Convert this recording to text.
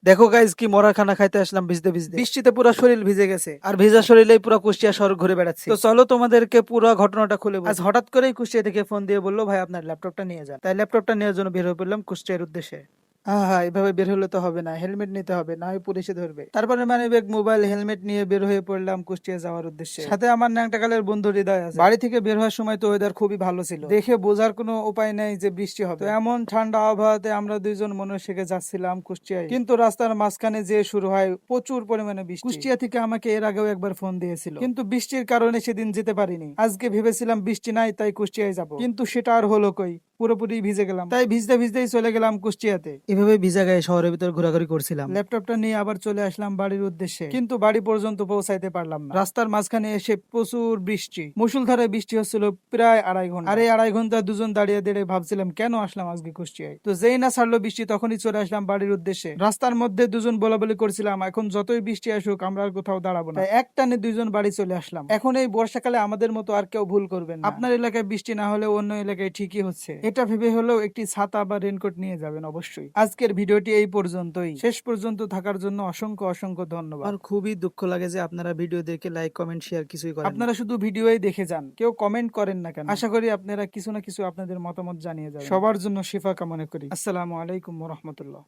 দেখো গাইজ কি মরা খানা খাইতে আসলাম ভিজতে ভিজতে, বৃষ্টিতে পুরো শরীর ভিজে গেছে আর ভেজা শরীরেই পুরো কুষ্টিয়া শহর ঘুরে বেড়াচ্ছি। তো চলো তোমাদেরকে পুরো ঘটনাটা খুলে বলি। আজ হঠাৎ করেই কুষ্টিয়া থেকে ফোন দিয়ে বললো ভাই আপনার ল্যাপটপটা নিয়ে যান। তাই ল্যাপটপটা নেওয়ার জন্য বের হয়ে পড়লাম কুষ্টিয়ার উদ্দেশ্যে। হ্যাঁ হ্যাঁ, এভাবে বের হলে তো হবে না, হেলমেট নিতে হবে, না হয় পুলিশে ধরবে। তারপরে মানে ব্যাগ মোবাইল হেলমেট নিয়ে বের হয়ে পড়লাম কুষ্টিয়া যাওয়ার উদ্দেশ্যে। সাথে আমার ন্যাংটাকালের বন্ধু হৃদয় আছে। বাড়ি থেকে বের হওয়ার সময় তো ওয়েদার খুবই ভালো ছিল, দেখে বোঝার কোনো উপায় নেই যে বৃষ্টি হবে। তো এমন ঠান্ডা আবহাওয়াতে আমরা দুইজন মনে শেখে যাচ্ছিলাম কুষ্টিয়ায়, কিন্তু রাস্তার মাঝখানে যে শুরু হয় প্রচুর পরিমাণে বৃষ্টি। কুষ্টিয়া থেকে আমাকে এর আগেও একবার ফোন দিয়েছিল, কিন্তু বৃষ্টির কারণে সেদিন যেতে পারিনি। আজকে ভেবেছিলাম বৃষ্টি নাই তাই কুষ্টিয়ায় যাব, কিন্তু সেটা আর হলো কই, পুরোপুরি ভিজে গেলাম। তাই ভিজতে ভিজতেই চলে গেলাম কুষ্টিয়াতে। এভাবে ভিজা গায়ে শহরের ভিতর ঘোরাঘুরি করছিলাম। ল্যাপটপটা নিয়ে আবার চলে আসলাম বাড়ির উদ্দেশ্যে, কিন্তু বাড়ি পর্যন্ত পৌঁছাইতে পারলাম না। রাস্তার মাঝখানে এসে প্রচুর বৃষ্টি, মুষলধারে বৃষ্টি হচ্ছিল প্রায় 2.5 ঘন্টা। আর এই 2.5 ঘন্টা দুজন দাঁড়িয়ে দাঁড়িয়ে ভাবছিলাম কেন আসলাম আজকে কুষ্টিয়ায়। তো যেই না ছাড়লো বৃষ্টি তখনই চলে আসলাম বাড়ির উদ্দেশ্যে। রাস্তার মধ্যে দুজন বলাবলি করছিলাম এখন যতই বৃষ্টি আসুক আমরা আর কোথাও দাঁড়াবো না। তাই এক টানে দুইজন বাড়ি চলে আসলাম। এখন এই বর্ষাকালে আমাদের মতো আর কেউ ভুল করবেন না। আপনার এলাকায় বৃষ্টি না হলে অন্য এলাকায় ঠিকই হচ্ছে, এটা ভেবে হলেও একটি ছাতা বা রেনকোট নিয়ে যাবেন অবশ্যই। আজকের ভিডিওটি এই পর্যন্তই। শেষ পর্যন্ত থাকার জন্য অসংখ্য অসংখ্য ধন্যবাদ। আর খুবই দুঃখ লাগে যে আপনারা ভিডিও দেখে লাইক কমেন্ট শেয়ার কিছুই করেন না। আপনারা শুধু ভিডিওই দেখে যান, কেউ কমেন্ট করেন না কেন। আশা করি আপনারা কিছু না কিছু আপনাদের মতামত জানিয়ে যাবেন। সবার জন্য শিফা কামনা করি। আসসালামু আলাইকুম ওয়া রাহমাতুল্লাহ।